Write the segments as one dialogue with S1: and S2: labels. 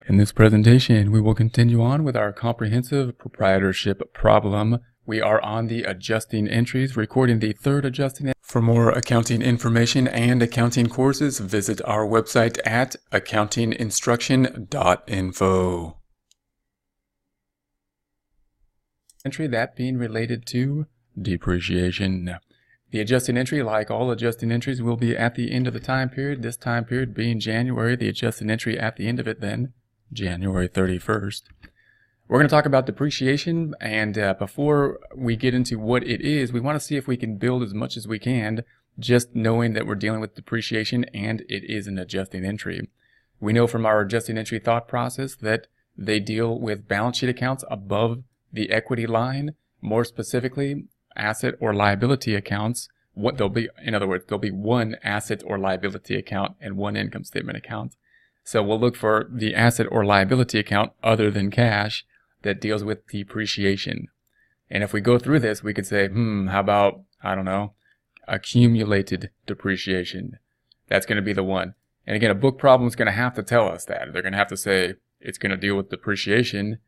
S1: In this presentation, we will continue on with our comprehensive proprietorship problem. We are on the adjusting entries, recording the third adjusting. For more accounting information and accounting courses, visit our website at accountinginstruction.info. Entry, that being related to depreciation. The adjusting entry, like all adjusting entries, will be at the end of the time period. This time period being January, the adjusting entry at the end of it then, January 31st. We're going to talk about depreciation, and before we get into what it is, we want to see if we can build as much as we can, just knowing that we're dealing with depreciation and it is an adjusting entry. We know from our adjusting entry thought process that they deal with balance sheet accounts above the equity line, more specifically asset or liability accounts. What they'll be, in other words, there'll be one asset or liability account and one income statement account. So we'll look for the asset or liability account other than cash that deals with depreciation. And if we go through this, we could say, how about, I don't know, accumulated depreciation? That's going to be the one. And again, a book problem is going to have to tell us that. They're going to have to say it's going to deal with depreciation,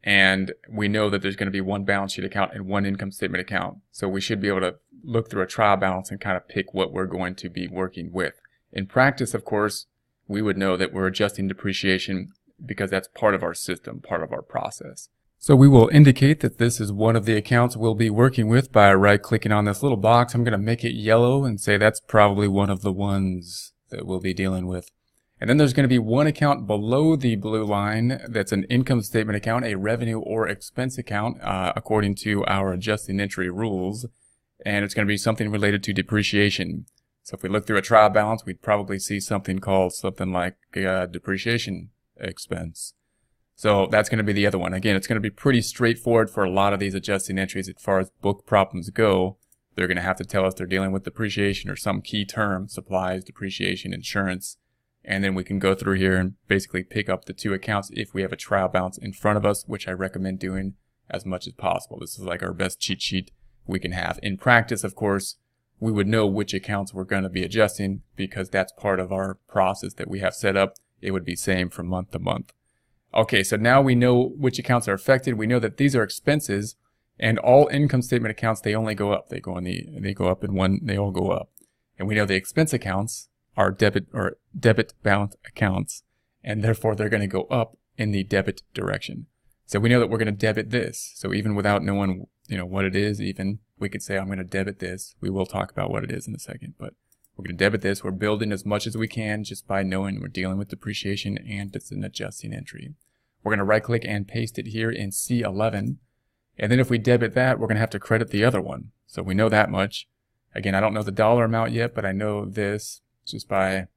S1: and we know that there's going to be one balance sheet account and one income statement account. So we should be able to look through a trial balance and kind of pick what we're going to be working with. In practice, of course, we would know that we're adjusting depreciation because that's part of our system, part of our process. So we will indicate that this is one of the accounts we'll be working with by right-clicking on this little box. I'm going to make it yellow and say that's probably one of the ones that we'll be dealing with. And then there's going to be one account below the blue line that's an income statement account, a revenue or expense account, according to our adjusting entry rules. And it's going to be something related to depreciation. So if we look through a trial balance, we'd probably see something called something like depreciation expense. So that's going to be the other one. Again, it's going to be pretty straightforward for a lot of these adjusting entries as far as book problems go. They're going to have to tell us they're dealing with depreciation or some key term, supplies, depreciation, insurance. And then we can go through here and basically pick up the two accounts if we have a trial balance in front of us, which I recommend doing as much as possible. This is like our best cheat sheet we can have. In practice, of course, we would know which accounts we're going to be adjusting because that's part of our process that we have set up. It would be same from month to month. Okay, so now we know which accounts are affected. We know that these are expenses, and all income statement accounts, they only go up. They go up in one, they all go up. And we know the expense accounts are debit balance accounts, and therefore they're going to go up in the debit direction. So we know that we're going to debit this. So even without knowing, what it is, even we could say I'm going to debit this. We will talk about what it is in a second, but we're going to debit this. We're building as much as we can just by knowing we're dealing with depreciation and it's an adjusting entry. We're going to right click and paste it here in C11. And then if we debit that, we're going to have to credit the other one. So we know that much. Again, I don't know the dollar amount yet, but I know this just by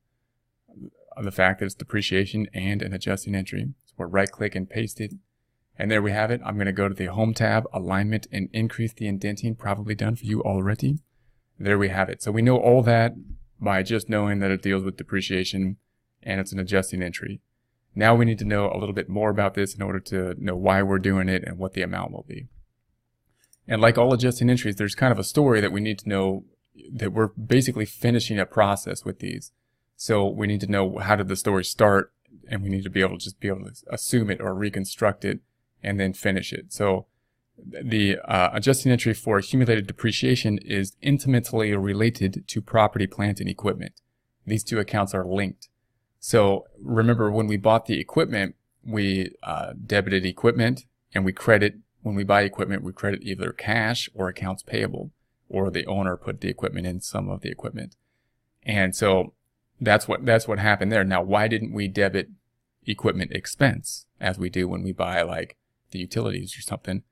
S1: the fact that it's depreciation and an adjusting entry. So we'll right click and paste it. And there we have it. I'm going to go to the Home tab, Alignment, and increase the indenting, probably done for you already. There we have it. So we know all that by just knowing that it deals with depreciation and it's an adjusting entry. Now we need to know a little bit more about this in order to know why we're doing it and what the amount will be. And like all adjusting entries, there's kind of a story that we need to know, that we're basically finishing a process with these. So we need to know how did the story start, and we need to be able to assume it or reconstruct it and then finish it. So the adjusting entry for accumulated depreciation is intimately related to property, plant, and equipment. These two accounts are linked. So remember, when we bought the equipment, we debited equipment, and when we buy equipment, we credit either cash or accounts payable, or the owner put the equipment in some of the equipment. And so that's what happened there. Now, why didn't we debit equipment expense as we do when we buy like the utilities or something?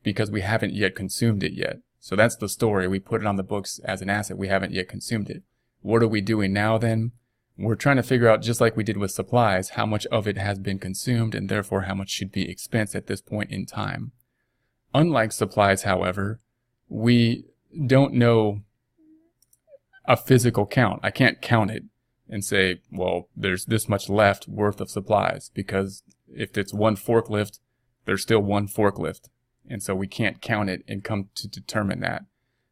S1: Because we haven't yet consumed it yet. So that's the story. We put it on the books as an asset. We haven't yet consumed it. What are we doing now then? We're trying to figure out, just like we did with supplies, how much of it has been consumed and therefore how much should be expensed at this point in time. Unlike supplies, however, we don't know a physical count. I can't count it and say, well, there's this much left worth of supplies, because if it's one forklift, there's still one forklift. And so we can't count it and come to determine that.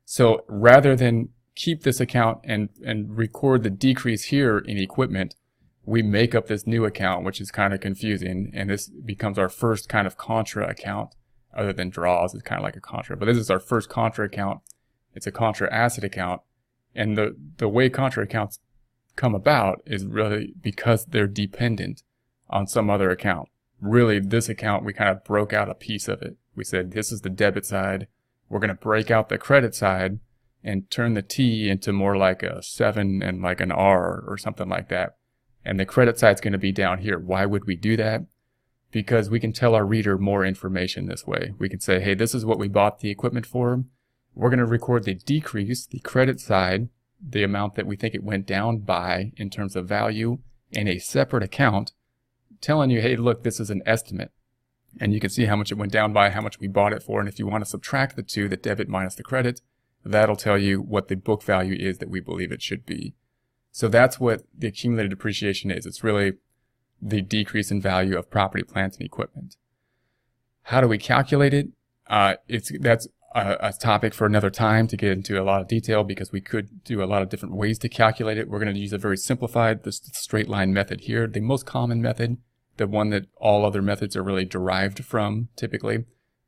S1: So rather than keep this account and record the decrease here in equipment, we make up this new account, which is kind of confusing, and this becomes our first kind of contra account, other than draws. It's kind of like a contra, but this is our first contra account. It's a contra asset account, and the way contra accounts come about is really because they're dependent on some other account. Really, this account, we kind of broke out a piece of it. We said, this is the debit side. We're going to break out the credit side and turn the T into more like a 7 and like an R or something like that. And the credit side's going to be down here. Why would we do that? Because we can tell our reader more information this way. We can say, hey, this is what we bought the equipment for. We're going to record the decrease, the credit side, the amount that we think it went down by in terms of value, in a separate account, telling you, hey, look, this is an estimate. And you can see how much it went down by, how much we bought it for. And if you want to subtract the two, the debit minus the credit, that'll tell you what the book value is that we believe it should be. So that's what the accumulated depreciation is. It's really the decrease in value of property, plant, and equipment. How do we calculate it? That's a topic for another time to get into a lot of detail, because we could do a lot of different ways to calculate it. We're going to use a very simplified, the straight line method here, the most common method, the one that all other methods are really derived from typically,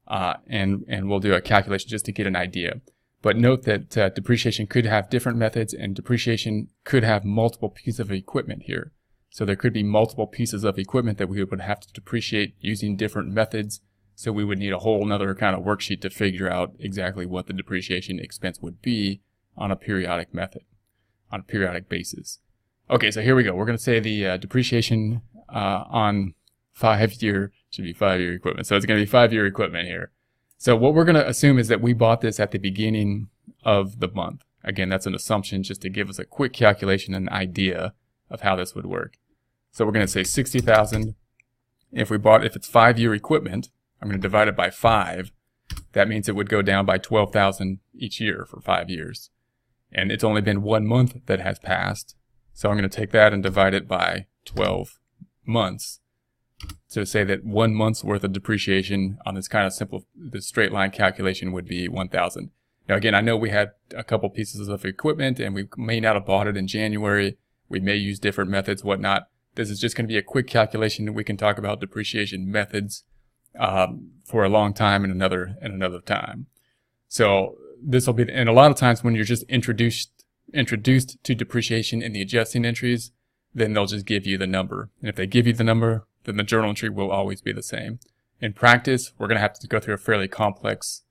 S1: and we'll do a calculation just to get an idea. But note that depreciation could have different methods, and depreciation could have multiple pieces of equipment here. So there could be multiple pieces of equipment that we would have to depreciate using different methods. So we would need a whole nother kind of worksheet to figure out exactly what the depreciation expense would be on a periodic method, on a periodic basis. Okay, so here we go. We're going to say the depreciation on 5-year, should be 5-year equipment. So it's going to be 5-year equipment here. So what we're going to assume is that we bought this at the beginning of the month. Again, that's an assumption just to give us a quick calculation and idea of how this would work. So we're going to say 60,000. If it's 5-year equipment, I'm going to divide it by 5. That means it would go down by 12,000 each year for 5 years. And it's only been 1 month that has passed. So I'm going to take that and divide it by 12 months. To say that 1 month's worth of depreciation on this kind of simple, this straight line calculation would be 1,000. Now again, I know we had a couple pieces of equipment and we may not have bought it in January. We may use different methods, whatnot. This is just going to be a quick calculation. We can talk about depreciation methods for a long time and another time. So this will be, and a lot of times when you're just introduced to depreciation in the adjusting entries, then they'll just give you the number. And if they give you the number, then the journal entry will always be the same. In practice, we're going to have to go through a fairly complex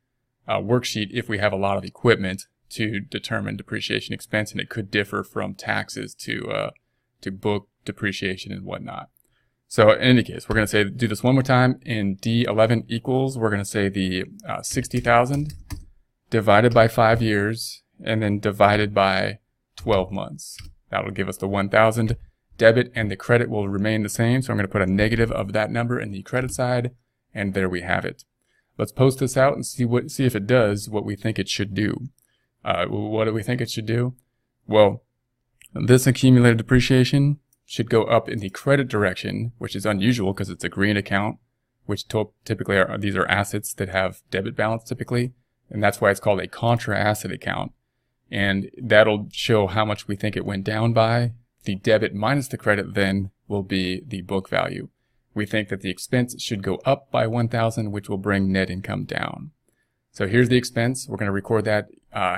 S1: worksheet if we have a lot of equipment to determine depreciation expense, and it could differ from taxes to book depreciation and whatnot. So in any case, we're going to say, do this one more time. In D11 equals, we're going to say the 60,000 divided by 5 years and then divided by 12 months. That'll give us the 1,000. Debit and the credit will remain the same, so I'm going to put a negative of that number in the credit side, and there we have it. Let's post this out and see if it does what we think it should do. What do we think it should do? Well, this accumulated depreciation should go up in the credit direction, which is unusual because it's a green account, which typically these are assets that have debit balance typically, and that's why it's called a contra asset account. And that'll show how much we think it went down by. The debit minus the credit then will be the book value. We think that the expense should go up by 1,000, which will bring net income down. So here's the expense. We're going to record that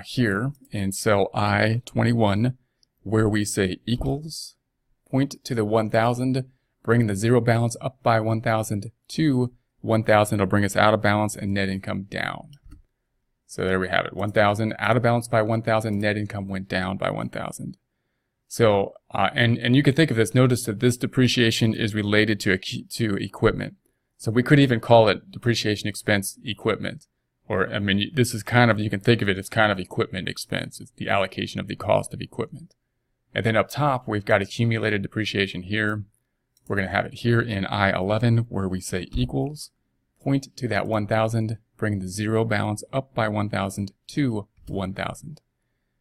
S1: here in cell I-21, where we say equals, point to the 1,000, bring the zero balance up by 1,000 to 1,000 will bring us out of balance and net income down. So there we have it. 1,000 out of balance by 1,000, net income went down by 1,000. So, and you can think of this, notice that this depreciation is related to equipment. So we could even call it depreciation expense equipment. Or, I mean, this is kind of, you can think of it as kind of equipment expense. It's the allocation of the cost of equipment. And then up top, we've got accumulated depreciation here. We're going to have it here in I-11, where we say equals, point to that 1,000, bring the zero balance up by 1,000 to 1,000.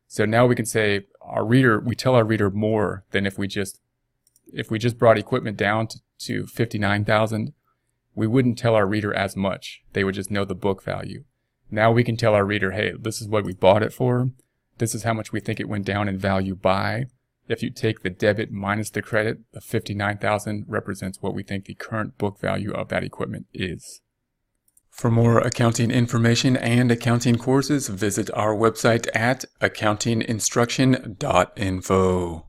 S1: So now we can say we tell our reader more than if we just brought equipment down to 59,000, we wouldn't tell our reader as much. They would just know the book value. Now we can tell our reader, hey, this is what we bought it for. This is how much we think it went down in value by. If you take the debit minus the credit, the $59,000 represents what we think the current book value of that equipment is. For more accounting information and accounting courses, visit our website at accountinginstruction.info.